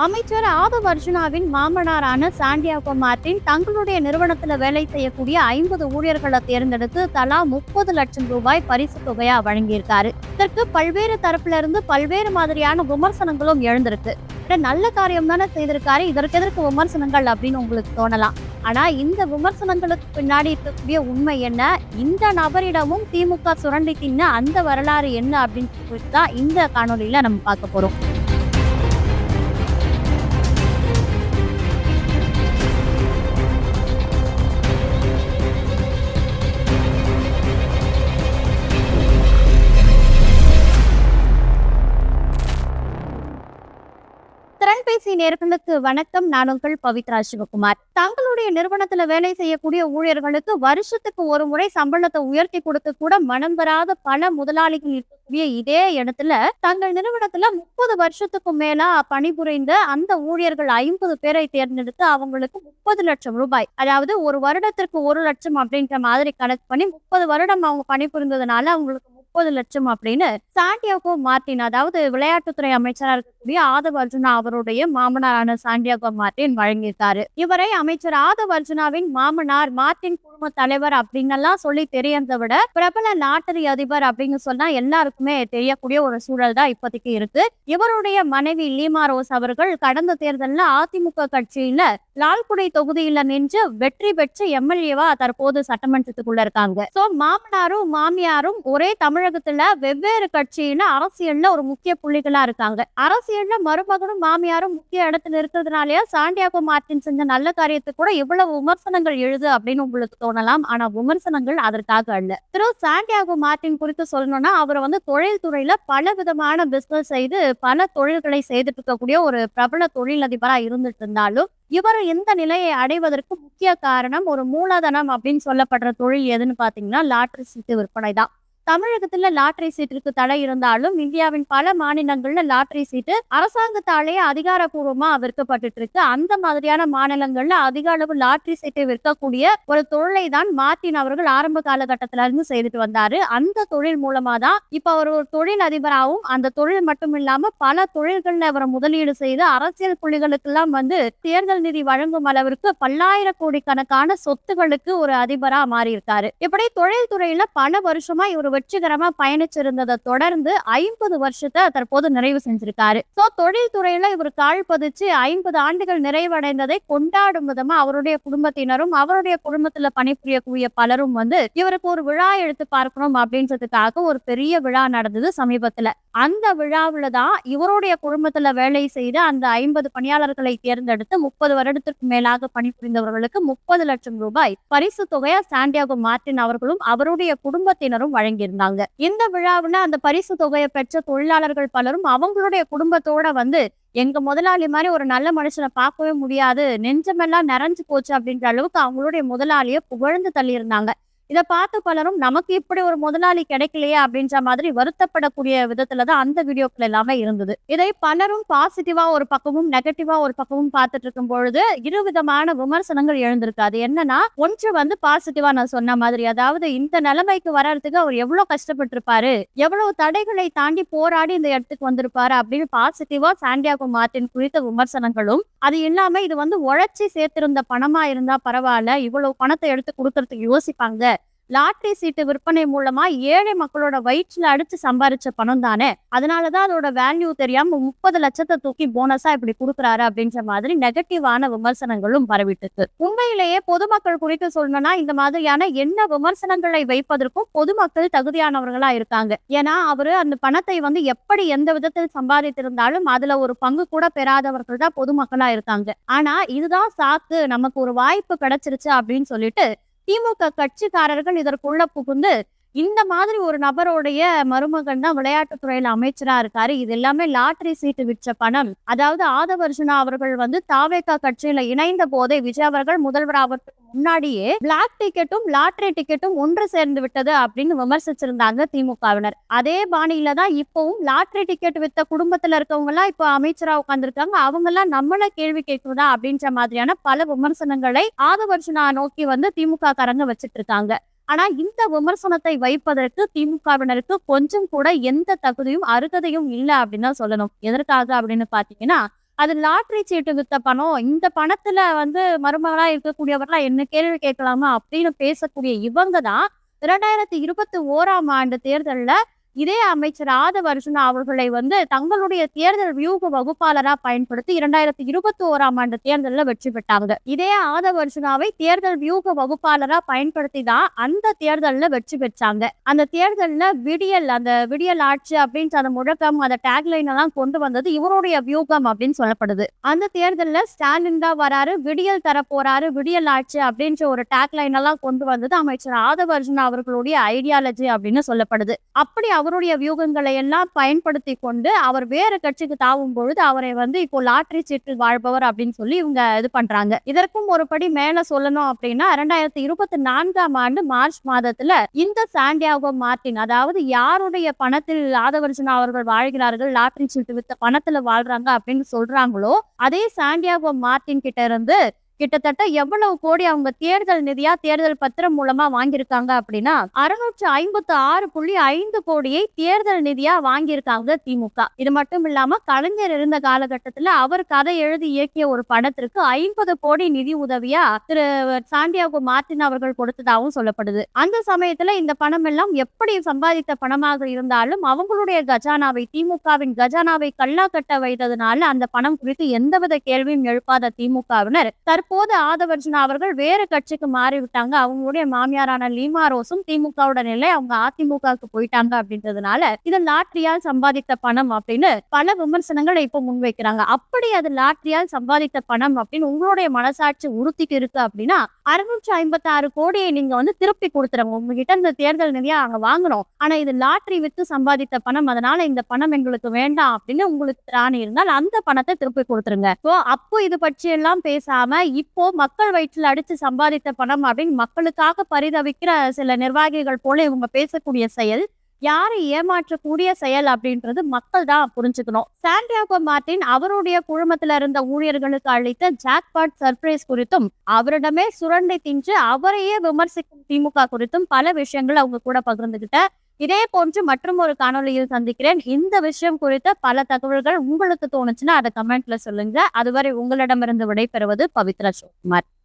அமைச்சர் Aadhav அர்ஜுனாவின் மாமனாரான Santiago Martin தங்களுடைய நிறுவனத்துல வேலை செய்யக்கூடிய 50 ஊழியர்களை தேர்ந்தெடுத்து தலா 30 லட்சம் ரூபாய் பரிசு தொகையா வழங்கியிருக்காரு. இதற்கு பல்வேறு தரப்புல இருந்து பல்வேறு மாதிரியான விமர்சனங்களும் எழுந்திருக்கு. நல்ல காரியம் தானே செய்திருக்காரு, இதற்கு எதற்கு விமர்சனங்கள் அப்படின்னு உங்களுக்கு தோணலாம். ஆனா இந்த விமர்சனங்களுக்கு பின்னாடி இருக்கக்கூடிய உண்மை என்ன, இந்த நபரிடமும் திமுக சுரண்டி தின்ன அந்த வரலாறு என்ன அப்படின்னு தான் இந்த காணொலியில நம்ம பார்க்க போறோம். திறன்பேசி நேயர்களுக்கு வணக்கம். நான் உங்கள் பவித்ரா சிவகுமார். தங்களுடைய நிறுவனத்துல வேலை செய்யக்கூடிய ஊழியர்களுக்கு வருஷத்துக்கு ஒரு முறை சம்பளத்தை உயர்த்தி கொடுத்து கூட மனம் வராத பல முதலாளிகள் இருக்கக்கூடிய இதே இடத்துல தங்கள் நிறுவனத்துல 30 வருஷத்துக்கும் மேல பணிபுரிந்த அந்த ஊழியர்கள் 50 பேரை தேர்ந்தெடுத்து அவங்களுக்கு 30 லட்சம் ரூபாய், அதாவது ஒரு வருடத்திற்கு 1 லட்சம் அப்படின்ற மாதிரி கணக்கு பண்ணி 30 வருடம் அவங்க பணிபுரிந்ததுனால அவங்களுக்கு 30 லட்சம் அப்படின்னு சாண்டியாகோ மார்டின், அதாவது விளையாட்டுத்துறை அமைச்சராக இருக்கக்கூடிய ஆதவ் அர்ஜுனா அவருடைய மாமனாரான சாண்டியாகோ மார்டின் வழங்கியிருக்காரு. இவரை அமைச்சர் ஆதவ் அர்ஜுனாவின் மாமனார், மார்டின் குடும்ப தலைவர் அப்படின்னு சொல்லி தெரியறதை விட பிரபல லாட்டரி அதிபர் அப்படின்னு சொன்னா எல்லாருக்குமே தெரியக்கூடிய ஒரு சூழல் தான் இப்போதைக்கு இருக்கு. இவருடைய மனைவி லீமா ரோஸ் அவர்கள் கடந்த தேர்தலில் அதிமுக கட்சியில லால்குடி தொகுதியில நின்று வெற்றி பெற்று எம்எல்ஏவா தற்போது சட்டமன்றத்துக்குள்ள இருக்காங்க. சோ மாமனாரும் மாமியாரும் ஒரே தமிழகத்துல வெவ்வேறு கட்சியில அரசியல்ல ஒரு முக்கிய புள்ளிகளா இருக்காங்க. அரசியல்ல மருமகனும் மாமியாரும் முக்கிய இடத்துல இருக்கிறதுனாலயா சாண்டியாகோ மார்டின் செஞ்ச நல்ல காரியத்துக்கு கூட இவ்வளவு விமர்சனங்கள் எழுது அப்படின்னு உங்களுக்கு தோணலாம். ஆனா விமர்சனங்கள் அதற்காக அல்ல. திரு சாண்டியாகோ மார்டின் குறித்து சொல்லணும்னா அவர் தொழில் துறையில பல விதமான பிசினஸ் செய்து பல தொழில்களை செய்துட்டு இருக்கக்கூடிய ஒரு பிரபல தொழிலதிபரா இருந்துட்டு இருந்தாலும் இவர் இந்த நிலையை அடைவதற்கு முக்கிய காரணம் ஒரு மூலதனம் அப்படின்னு சொல்லப்படுற தொழில் எதுன்னு பாத்தீங்கன்னா லாட்டரி சீட்டு விற்பனை தான். தமிழகத்துல லாட்டரி சீட்டிற்கு தடை இருந்தாலும் இந்தியாவின் பல மாநிலங்கள்ல லாட்டரி சீட்டு அரசாங்கத்தாலேயே அதிகாரப்பூர்வமா விற்கப்பட்டு இருக்கு. அந்த மாதிரியான மாநிலங்கள்ல அதிக அளவு லாட்டரி சீட்டை விற்கக்கூடிய ஒரு தொழிலை தான் மார்டின் அவர்கள் ஆரம்ப காலகட்டத்தில இருந்து செய்துட்டு வந்தாரு. அந்த தொழில் மூலமா தான் இப்ப அவர் ஒரு தொழில் அதிபராகவும், அந்த தொழில் மட்டும் இல்லாம பல தொழில்கள்ல அவர் முதலீடு செய்து அரசியல் புள்ளிகளுக்கெல்லாம் தேர்தல் நிதி வழங்கும் அளவிற்கு பல்லாயிரம் கோடி கணக்கான சொத்துகளுக்கு ஒரு அதிபரா மாறி இருக்காரு. இப்படி தொழில் துறையில பல வருஷமா இவர் வெற்றிகரமா பயணிச்சிருந்ததை தொடர்ந்து 50 வருஷத்தை தற்போது நிறைவு செஞ்சிருக்காரு. சோ தொழில் துறையில இவர் கால் பதிச்சு 50 ஆண்டுகள் நிறைவடைந்ததை கொண்டாடும் விதமா அவருடைய குடும்பத்தினரும் அவருடைய குடும்பத்துல பணிபுரியக்கூடிய பலரும் இவருக்கு ஒரு விழா எடுத்து பார்க்கணும் அப்படின்றதுக்காக ஒரு பெரிய விழா நடந்தது சமீபத்துல. அந்த விழாவில தான் இவருடைய குடும்பத்துல வேலை செய்து அந்த 50 பணியாளர்களை தேர்ந்தெடுத்து 30 வருடத்திற்கு மேலாக பணிபுரிந்தவர்களுக்கு 30 லட்சம் ரூபாய் பரிசு தொகையா சாண்டியாகோ மார்டின் அவர்களும் அவருடைய குடும்பத்தினரும் வழங்கியிருந்தாங்க. இந்த விழாவுல அந்த பரிசு தொகையை பெற்ற தொழிலாளர்கள் பலரும் அவங்களுடைய குடும்பத்தோட எங்க முதலாளி மாதிரி ஒரு நல்ல மனுஷனை பார்க்கவே முடியாது, நெஞ்சமெல்லாம் நிறைஞ்சு போச்சு அப்படின்ற அளவுக்கு அவங்களுடைய முதலாளியை புகழ்ந்து தள்ளியிருந்தாங்க. இதை பார்த்து பலரும் நமக்கு இப்படி ஒரு முதலாளி கிடைக்கலையே அப்படின்ற மாதிரி வருத்தப்படக்கூடிய விதத்துலதான் அந்த வீடியோக்கள் எல்லாமே இருந்தது. இதை பலரும் பாசிட்டிவா ஒரு பக்கமும் நெகட்டிவா ஒரு பக்கமும் பார்த்துட்டு இருக்கும் பொழுது இருவிதமான விமர்சனங்கள் எழுந்திருக்கு. அது என்னன்னா, ஒன்று பாசிட்டிவா நான் சொன்ன மாதிரி, அதாவது இந்த நிலைமைக்கு வர்றதுக்கு அவர் எவ்வளவு கஷ்டப்பட்டு இருப்பாரு, எவ்வளவு தடைகளை தாண்டி போராடி இந்த இடத்துக்கு வந்திருப்பாரு அப்படின்னு பாசிட்டிவா சாண்டியாகோ மார்டின் குறித்த விமர்சனங்களும், அது இல்லாம இது உழைச்சி சேர்த்திருந்த பணமா இருந்தா பரவாயில்ல, இவ்வளவு பணத்தை எடுத்து கொடுக்கறதுக்கு யோசிப்பாங்க, லாட்டரி சீட்டு விற்பனை மூலமா ஏழை மக்களோட வயிற்றுல அடிச்சு சம்பாரிச்ச பணம் தானே, அதனாலதான் அதோட வேல்யூ தெரியாம 30 லட்சத்தை தூக்கி போனஸா இப்படி கொடுக்குறாரு அப்படின்ற மாதிரி நெகட்டிவான விமர்சனங்களும் பரவிட்டு. உண்மையிலேயே பொதுமக்கள் குறித்து சொல்லணும்னா இந்த மாதிரியான என்ன விமர்சனங்களை வைப்பதற்கும் பொதுமக்கள் தகுதியானவர்களா இருக்காங்க. ஏன்னா அவரு அந்த பணத்தை எப்படி எந்த விதத்தில் சம்பாதித்திருந்தாலும் அதுல ஒரு பங்கு கூட பெறாதவர்கள் தான் பொதுமக்களா இருக்காங்க. ஆனா இதுதான் சாக்கு, நமக்கு ஒரு வாய்ப்பு கிடைச்சிருச்சு அப்படின்னு சொல்லிட்டு திமுக கட்சிக்காரர்கள் இதற்குள்ள புகுந்து இந்த மாதிரி ஒரு நபருடைய மருமகன் தான் விளையாட்டுத்துறையில அமைச்சரா இருக்காரு, இது எல்லாமே லாட்டரி சீட்டு விற்ற பணம், அதாவது ஆதவ் அர்ஜுனா அவர்கள் தாவேகா கட்சியில இணைந்த போதே விஜய் அவர்கள் முதல்வர் ஆவதற்கு முன்னாடியே பிளாக் டிக்கெட்டும் லாட்டரி டிக்கெட்டும் ஒன்று சேர்ந்து விட்டது அப்படின்னு விமர்சிச்சிருந்தாங்க திமுகவினர். அதே பாணியில தான் இப்பவும் லாட்டரி டிக்கெட் வித்த குடும்பத்துல இருக்கவங்க எல்லாம் இப்ப அமைச்சரா உட்கார்ந்துருக்காங்க, அவங்க எல்லாம் நம்மள கேள்வி கேட்குறதா அப்படின்ற மாதிரியான பல விமர்சனங்களை ஆதவ் அர்ஜுனா நோக்கி திமுக காரங்க வச்சிட்டு இருக்காங்க. ஆனா இந்த விமர்சனத்தை வைப்பதற்கு திமுகவினருக்கு கொஞ்சம் கூட எந்த தகுதியும் அருகதையும் இல்லை அப்படின்னு தான் சொல்லணும். எதற்காக அப்படின்னு பாத்தீங்கன்னா, அது லாட்டரி சீட்டு வித்த பணம். இந்த பணத்துல மருமகளா இருக்கக்கூடியவர்லாம் என்ன கேள்வி கேட்கலாமா? அப்படின்னு பேசக்கூடிய இவங்க தான் 2021ஆம் ஆண்டு தேர்தல்ல இதே அமைச்சர் ஆதவர்ஜுனா அவர்களை தங்களுடைய தேர்தல் வியூக வகுப்பாளரா பயன்படுத்தி 2021ஆம் ஆண்டு தேர்தல்ல வெற்றி பெற்றாங்க. இதே ஆதவர்ஜுனாவை தேர்தல் வியூக வகுப்பாளரா பயன்படுத்தி தான் அந்த தேர்தல்ல வெற்றி பெற்றாங்க. அந்த தேர்தல்ல அந்த விடியல் ஆட்சி அப்படின்ற அந்த முழக்கம், அந்த டேக்லைன் எல்லாம் கொண்டு வந்தது இவருடைய வியூகம் அப்படின்னு சொல்லப்படுது. அந்த தேர்தல்ல ஸ்டாலின் தான் வராரு, விடியல் தர போறாரு, விடியல் ஆட்சி அப்படின்ற ஒரு டேக்லைன் எல்லாம் கொண்டு வந்தது அமைச்சர் ஆதவர்ஜுனா அவர்களுடைய ஐடியாலஜி அப்படின்னு சொல்லப்படுது. அப்படி அவருடைய வியூகங்களை எல்லாம் பயன்படுத்தி கொண்டு அவர் வேறு கட்சிக்கு தாவும் பொழுது அவரை இப்போ லாட்டரி சீட்டில் வாழ்பவர் அப்படின்னு சொல்லி இவங்க இது பண்றாங்க. இதற்கும் ஒரு படி மேல சொல்லணும் அப்படின்னா 2024ஆம் ஆண்டு மார்ச் மாதத்துல இந்த சாண்டியாகோ மார்டின், அதாவது யாருடைய பணத்தில் ஆதவர்ஜுனா அவர்கள் வாழ்கிறார்கள், லாட்டரி சீட்டு வித்த பணத்துல வாழ்றாங்க அப்படின்னு சொல்றாங்களோ அதே சாண்டியாகோ மார்டின் கிட்ட இருந்து கிட்டத்தட்ட எவ்வளவு கோடி அவங்க தேர்தல் நிதியா தேர்தல் பத்திரம் மூலமா வாங்கியிருக்காங்க அப்படின்னா 656.5 கோடியை தேர்தல் நிதியா வாங்கியிருக்காங்க திமுக. இது மட்டும் இல்லாம கலைஞர் இருந்த காலகட்டத்துல அவர் கதை எழுதி இயக்கிய ஒரு படத்திற்கு 50 கோடி நிதி உதவியா திரு சாண்டியாகோ மார்டின் அவர்கள் கொடுத்ததாகவும் சொல்லப்படுது. அந்த சமயத்துல இந்த பணம் எல்லாம் எப்படி சம்பாதித்த பணமாக இருந்தாலும் அவங்களுடைய கஜானாவை, திமுகவின் கஜானாவை கல்லா கட்ட வைத்ததுனால அந்த பணம் குறித்து எந்தவித கேள்வியும் எழுப்பாத திமுகவினர் தற்போது ஆதவர்ஜுனா அவர்கள் வேறு கட்சிக்கு மாறிவிட்டாங்க. அவங்களுடைய மாமியாரான லீமா ரோஸும் திமுகவுடன் இல்லை, அவங்க அதிமுகவுக்கு போயிட்டாங்க அப்படின்றதுனால இது லாட்டரியால் சம்பாதித்த பணம் அப்படின்னு பல விமர்சனங்களை இப்போ முன்வைக்கிறாங்க. அப்படி அது லாட்டரியால் சம்பாதித்த பணம் அப்படின்னு உங்களுடைய மனசாட்சி உறுத்திட்டு இருக்கு அப்படின்னா 656 கோடியை நீங்க திருப்பி கொடுத்துருங்க. உங்ககிட்ட இந்த தேர்தல் நிதியா அங்க வாங்கணும், ஆனா இது லாட்டரி வித்து சம்பாதித்த பணம், அதனால இந்த பணம் எங்களுக்கு வேண்டாம் அப்படின்னு உங்களுக்கு திராணி இருந்தால் அந்த பணத்தை திருப்பி கொடுத்துருங்க. அப்போ இது பற்றி எல்லாம் பேசாம இப்போ மக்கள் வயிற்றில் அடிச்சு சம்பாதித்த பணம் அப்படின்னு மக்களுக்காக பரிதவிக்கிற சில நிர்வாகிகள் போல இவங்க பேசக்கூடிய செயல் யாரை ஏமாற்றக்கூடிய செயல் அப்படின்றது மக்கள் தான் புரிஞ்சுக்கணும். சாண்டியாகோ மார்டின் அவருடைய குழுமத்துல இருந்த ஊழியர்களுக்கு அளித்த ஜாக்பாட் சர்ப்ரைஸ் குறித்தும் அவரிடமே சுரண்டை தின்று அவரையே விமர்சிக்கும் திமுக குறித்தும் பல விஷயங்கள் அவங்க கூட பகிர்ந்துகிட்ட இதே போன்று மற்றும் ஒரு காணொலியில் சந்திக்கிறேன். இந்த விஷயம் குறித்த பல தகவல்கள் உங்களுக்கு தோணுச்சுன்னா அதை கமெண்ட்ல சொல்லுங்க. அதுவரை உங்களிடமிருந்து விடைபெறுவது பவித்ரா சிவகுமார்.